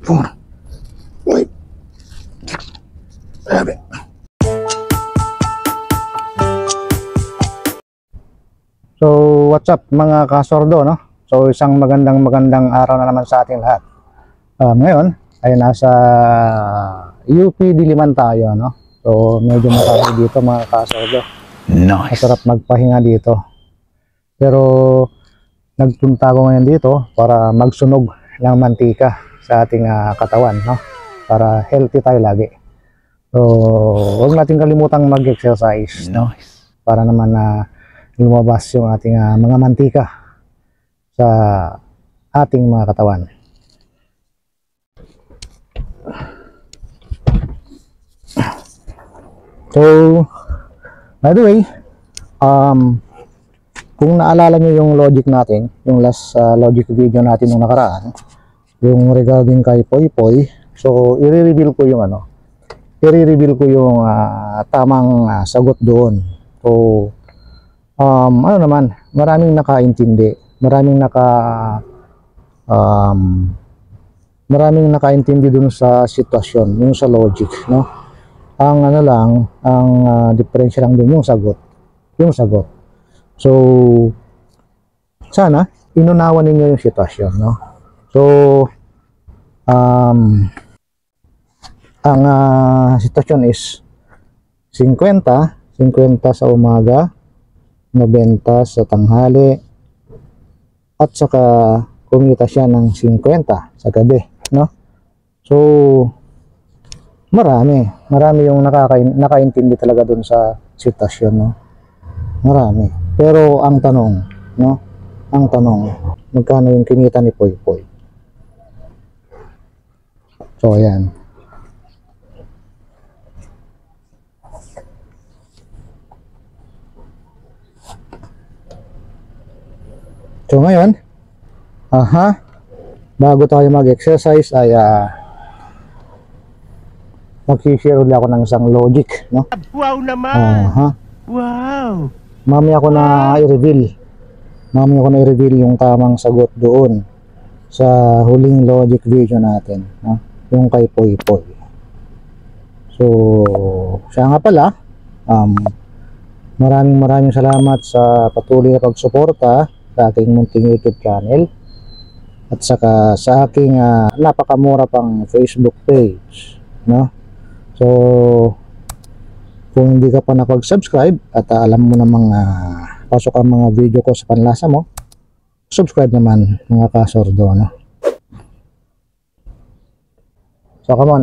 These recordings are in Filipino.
4, 5, 7. So, what's up mga kasordo, no? So, isang magandang araw na naman sa ating lahat. Ngayon, ay nasa UP Diliman tayo, no? So, medyo marami dito mga kasordo. Nice. Masarap magpahinga dito. Pero, nagpunta ako ngayon dito para magsunog ng mantika sa ating katawan, no? Para healthy tayo lagi. So, huwag natin kalimutang mag-exercise, no? Para naman lumabas yung ating mga mantika sa ating mga katawan. So, by the way, kung naalala nyo yung logic natin, yung last logic video natin nung nakaraan, yung regarding kay Poy Poy, so i-reveal ko yung tamang sagot doon. So, ano naman, maraming nakaintindi, maraming nakaintindi dun sa sitwasyon, yung sa logic, no? Ang ano lang, ang diferensya lang dun yung sagot. So, sana inunawan ninyo yung sitwasyon, no? So, ang sitwasyon is 50 sa umaga, 90 sa tanghali, at saka kumita siya ng 50 sa gabi, no? So, marami yung nakaintindi talaga dun sa sitwasyon, no? Marami. Pero ang tanong, no? Magkano yung kinita ni Poy Poy? So, ayan. So ngayon, bago tayo mag-exercise ay mag-share ulit ako ng isang logic, no? Wow naman! Wow! Mamaya ko na i-reveal yung tamang sagot doon sa huling logic video natin, no? Yung kay Poy Poy. So, siya nga pala, maraming salamat sa patuloy na pagsuporta sa aking munting YouTube channel at saka sa aking napakamura pang Facebook page, no? So, kung hindi ka pa nakapag-subscribe at alam mo namang pasok ang mga video ko sa panlasa mo, subscribe naman mga kasordo, no? So, come on,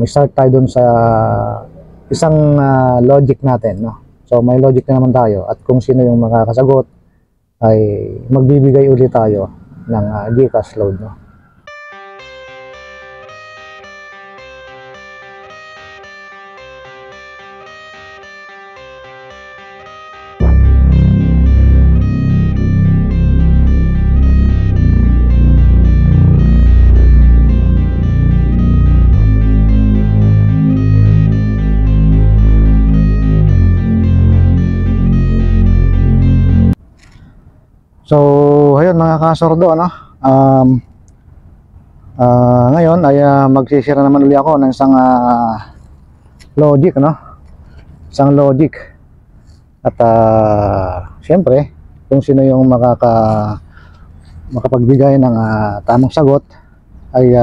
start tayo dun sa isang logic natin, no? So, may logic na naman tayo at kung sino yung makakasagot ay magbibigay ulit tayo ng GCash load, no? So, ayun mga kasordo, ano? Ngayon ay magsisira naman ulit ako ng isang logic, no? Isang logic. At siyempre, kung sino yung makapagbigay ng tamang sagot ay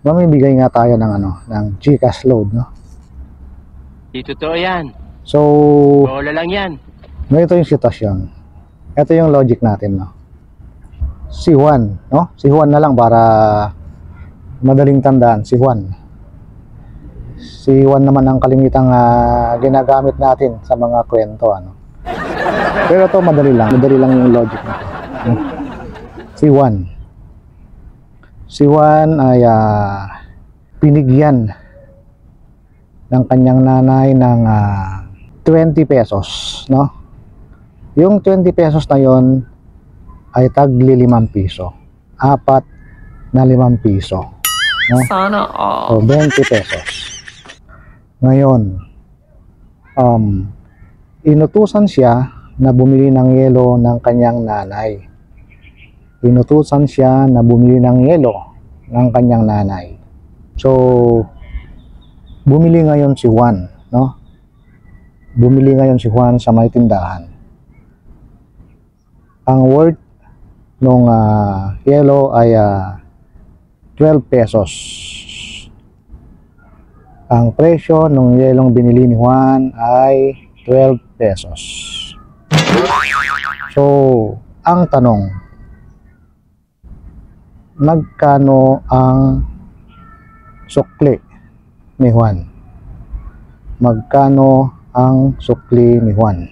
mamibigay nga tayo ng ng GCash load, no? Di totoo yan. So, bola lang yan. Ganito yung sitwasyon. Ito yung logic natin, no? Si Juan, no? Si Juan na lang para madaling tandaan, si Juan. Si Juan naman ang kalimitang ginagamit natin sa mga kwento, ano? Pero ito madali lang yung logic natin, no? Si Juan ay binigyan ng kanyang nanay ng 20 pesos, no? Yung 20 pesos na yon ay tagli 5 piso. 4 na 5 piso. No? Sana all. So, 20 pesos. Ngayon, inutusan siya na bumili ng yelo ng kanyang nanay. inutusan siya na bumili ng yelo ng kanyang nanay. So, bumili ngayon si Juan, no? Bumili ngayon si Juan sa may tindahan. Ang worth nung yelo ay 12 pesos. Ang presyo ng yelong binili ni Juan ay 12 pesos. So, ang tanong, magkano ang sukli ni Juan? Magkano ang sukli ni Juan?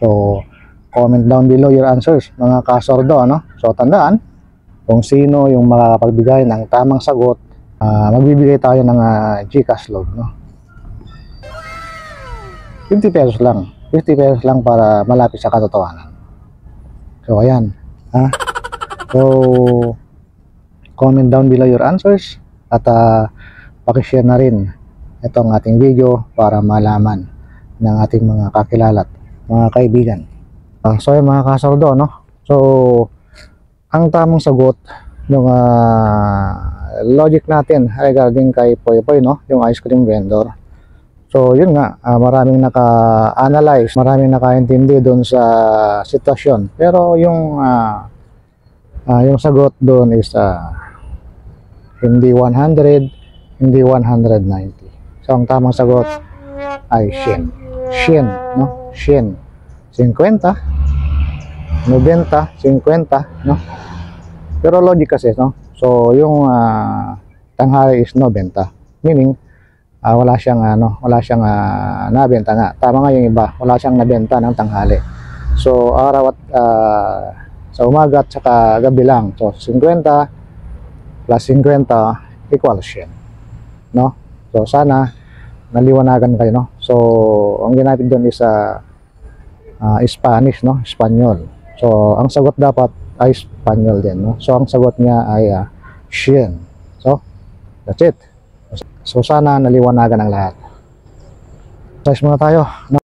So, comment down below your answers, mga kasordo, no? So, tandaan, kung sino yung makakapagbigay ng tamang sagot, magbibigay tayo ng GCash load, no? 50 pesos lang. 50 pesos lang para malapit sa katotohanan. So, ayan. So, comment down below your answers at pakishare na rin itong ating video para malaman ng ating mga kakilala at mga kaibigan. So, yung mga kasordo, no? So, ang tamang sagot ng logic natin regarding kay Poy Poy, no? Yung ice cream vendor. So, yun nga, maraming naka-analyze, maraming nakaintindi doon sa sitwasyon. Pero yung sagot doon is hindi 100, hindi 190. So, ang tamang sagot ay Shin. Shin, no? Shin. 50, 90, 50, no? Pero logic kasi, no? So, yung tanghali is 90. Meaning, wala siyang nabenta nga. Tama nga yung iba, wala siyang nabenta ng tanghali. So, araw at sa umaga at saka gabi lang. So, 50 plus 50 equals Shin, no? So, sana naliwanagan kayo, no? So, ang ginamit doon is Spanish, no? Espanyol. So, ang sagot dapat ay Espanyol din, no? So, ang sagot niya ay Shin. So, that's it. So, sana naliwanagan ang lahat. Size muna tayo, no?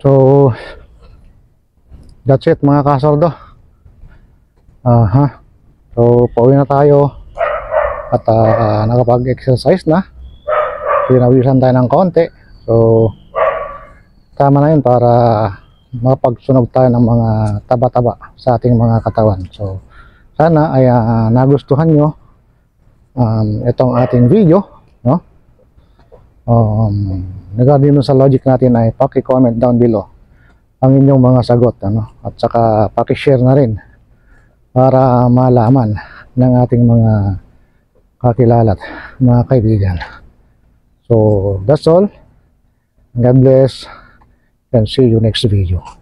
So, that's it mga kasordo. So, pauwi na tayo. At nakapag-exercise na. Pinawisan tayo ng konti. So, tama na yun para makapagsunog tayo ng mga taba-taba sa ating mga katawan. So, sana ay nagustuhan nyo itong ating video, no? Regarding sa logic natin ay paki-comment down below ang inyong mga sagot, ano? At saka paki-share na rin para malaman ng ating mga kakilala at mga kaibigan. So that's all. God bless and see you next video.